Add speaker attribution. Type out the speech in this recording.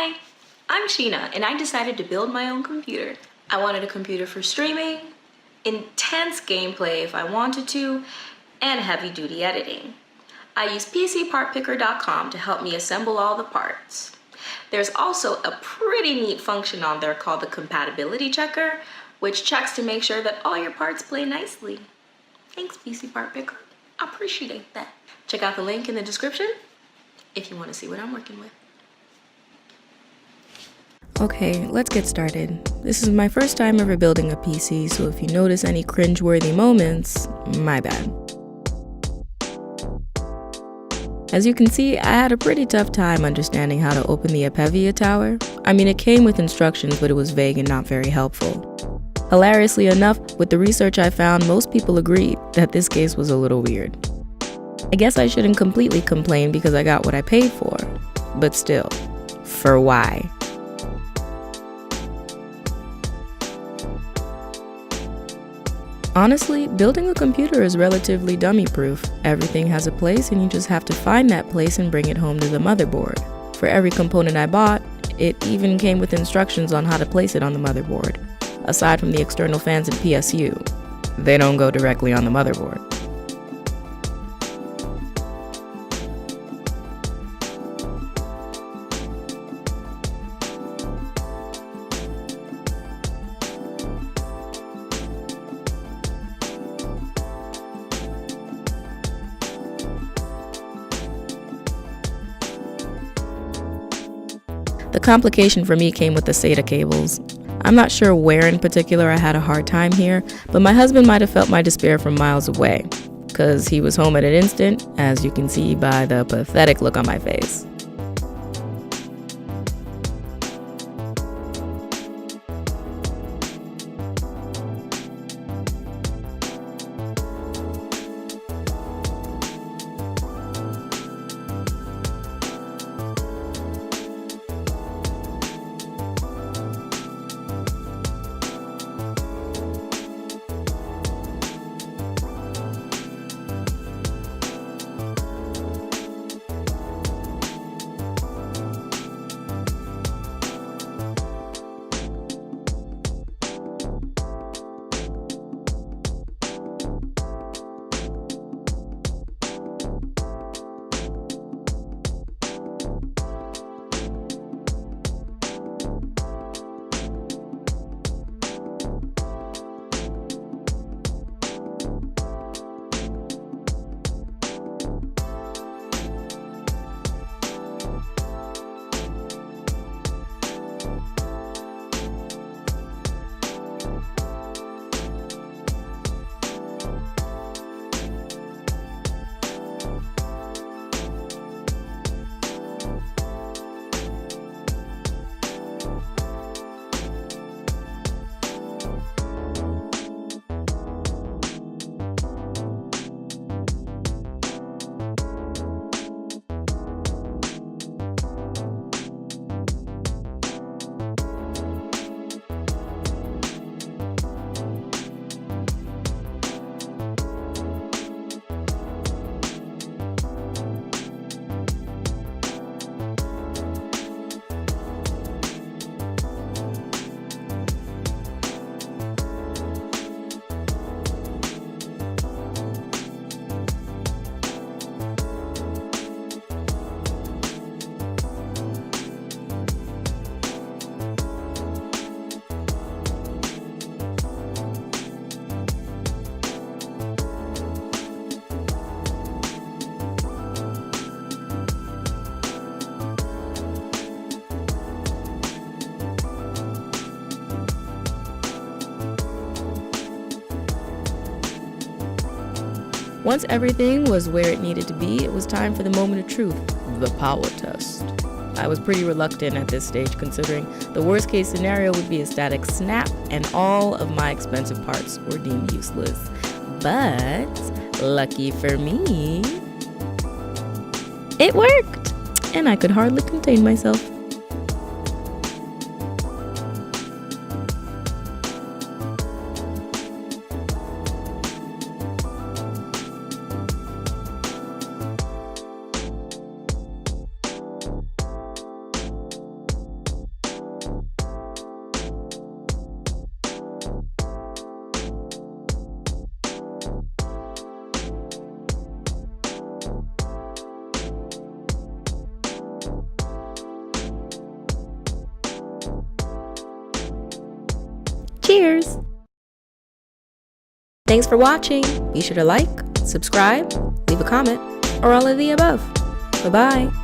Speaker 1: Hi, I'm Sheena, and I decided to build my own computer. I wanted a computer for streaming, intense gameplay if I wanted to, and heavy-duty editing. I use PCPartPicker.com to help me assemble all the parts. There's also a pretty neat function on there called the compatibility checker, which checks to make sure that all your parts play nicely. Thanks, PC Part Picker. I appreciate that. Check out the link in the description if you want to see what I'm working with.
Speaker 2: Okay, let's get started. This is my first time ever building a PC, so if you notice any cringe-worthy moments, my bad. As you can see, I had a pretty tough time understanding how to open the Apevia tower. I mean, it came with instructions, but it was vague and not very helpful. Hilariously enough, with the research I found, most people agreed that this case was a little weird. I guess I shouldn't completely complain because I got what I paid for, but still, for why? Honestly, building a computer is relatively dummy-proof. Everything has a place and you just have to find that place and bring it home to the motherboard. For every component I bought, it even came with instructions on how to place it on the motherboard. Aside from the external fans and PSU, they don't go directly on the motherboard. The complication for me came with the SATA cables. I'm not sure where in particular I had a hard time here, but my husband might have felt my despair from miles away, because he was home at an instant, as you can see by the pathetic look on my face. Once everything was where it needed to be, it was time for the moment of truth, the power test. I was pretty reluctant at this stage, considering the worst case scenario would be a static snap and all of my expensive parts were deemed useless. But, lucky for me, it worked, and I could hardly contain myself. Cheers! Thanks for watching. Be sure to like, subscribe, leave a comment, or all of the above. Bye-bye.